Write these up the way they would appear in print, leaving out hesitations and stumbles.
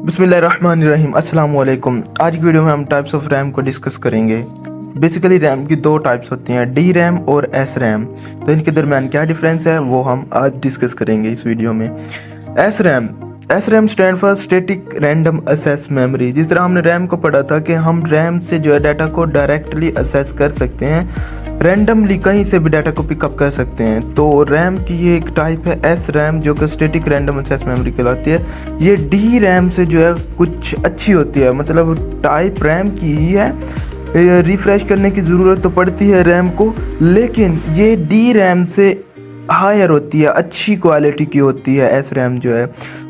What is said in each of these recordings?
बिस्मिल्लाहिर्रहमानिर्रहीम अस्सलाम वालेकुम। आज की वीडियो में हम टाइप्स ऑफ रैम को डिस्कस करेंगे। बेसिकली रैम की दो टाइप्स होती हैं, डी रैम और एस रैम। तो इनके दरमियान क्या डिफरेंस है वो हम आज डिस्कस करेंगे इस वीडियो में। S RAM stand for static random assess memory. जिस तरह हमने रैम को पढ़ा था कि हम रैम से जो है डाटा को डायरेक्टली असेस कर सकते हैं, रैंडमली कहीं से भी डाटा को पिकअप कर सकते हैं। तो रैम की ये एक टाइप है एस रैम, जो कि स्टैटिक रैंडम असेस मेमोरी कहलाती है। ये डी रैम से जो है कुछ अच्छी होती है, मतलब टाइप रैम की ही है, रिफ्रेश करने की ज़रूरत तो पड़ती है रैम को, लेकिन ये डी रैम से हायर होती है, अच्छी क्वालिटी की होती है। एस रैम जो है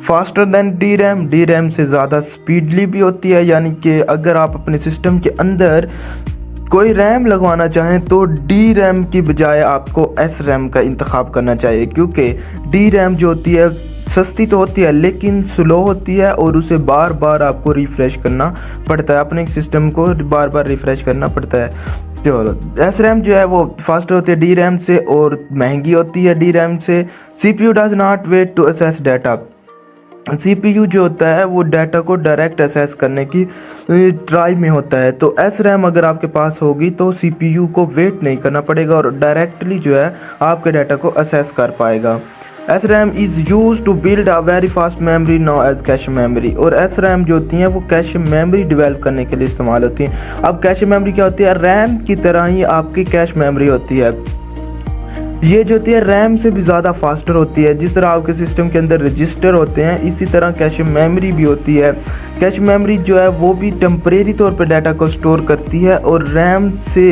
फास्टर देन डी रैम से ज़्यादा स्पीडली भी होती है। यानी कि अगर आप अपने सिस्टम के अंदर कोई रैम लगवाना चाहें तो डी रैम की बजाय आपको एस रैम का इंतखाब करना चाहिए, क्योंकि डी रैम जो होती है सस्ती तो होती है लेकिन स्लो होती है और उसे बार बार आपको रिफ़्रेश करना पड़ता है, अपने सिस्टम को बार बार रिफ़्रेश करना पड़ता है। चलो, एस रैम जो है वो फास्टर होती है डी रैम से और महंगी होती है डी रैम से। CPU does not wait to access data. CPU जो होता है वो डाटा को डायरेक्ट असेस करने की ट्राई में होता है। तो एस रैम अगर आपके पास होगी तो CPU को वेट नहीं करना पड़ेगा और डायरेक्टली जो है आपके डाटा को असेस कर पाएगा। SRAM is used to build a very fast memory known as cache memory. और एस रैम जो होती हैं वो कैश मेमोरी डेवलप करने के लिए इस्तेमाल होती हैं। अब कैश मेमोरी क्या होती है? रैम की तरह ही आपकी कैश मेमोरी होती है। ये जो होती है रैम से भी ज़्यादा फास्टर होती है। जिस तरह आपके सिस्टम के अंदर रजिस्टर होते हैं, इसी तरह कैश मेमोरी भी होती है। कैश मेमोरी जो है वो भी टेम्परेरी तौर पे डाटा को स्टोर करती है और रैम से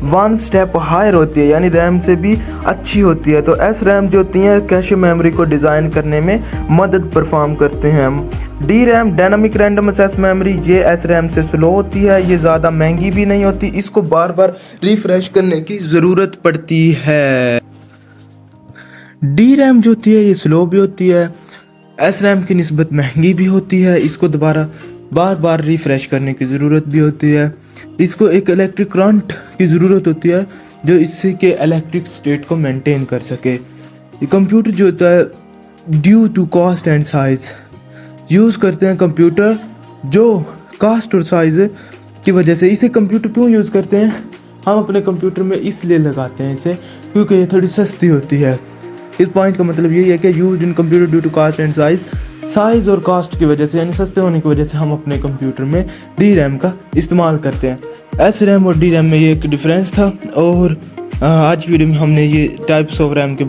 वन स्टेप हायर होती है, यानी रैम से भी अच्छी होती है। तो एस रैम जो होती हैं कैश मेमोरी को डिज़ाइन करने में मदद परफॉर्म करते हैं। D RAM dynamic random assess memory, ये एस रैम से स्लो होती है, ये ज़्यादा महंगी भी नहीं होती, इसको बार बार रिफ़्रेश करने की ज़रूरत पड़ती है। डी रैम जो होती है ये स्लो भी होती है, एस रैम की निस्बत महंगी भी होती है, इसको दोबारा बार बार रिफ़्रेश करने की ज़रूरत भी होती है। इसको एक इलेक्ट्रिक करंट की ज़रूरत होती है जो इससे के इलेक्ट्रिक स्टेट को मेंटेन कर सके। ये कंप्यूटर जो होता है due to cost and size use करते हैं कंप्यूटर, जो कास्ट और साइज़ की वजह से। इसे कंप्यूटर क्यों यूज़ करते हैं? हम अपने कंप्यूटर में इसलिए लगाते हैं इसे क्योंकि ये थोड़ी सस्ती होती है। इस पॉइंट का मतलब यही है कि use in computer due to cost and size और कास्ट की वजह से, यानी सस्ते होने की वजह से हम अपने कंप्यूटर में डी रैम का इस्तेमाल करते हैं। एस रैम और डी रैम में ये एक डिफरेंस था। और आज की वीडियो में हमने ये टाइप्स ऑफ रैम के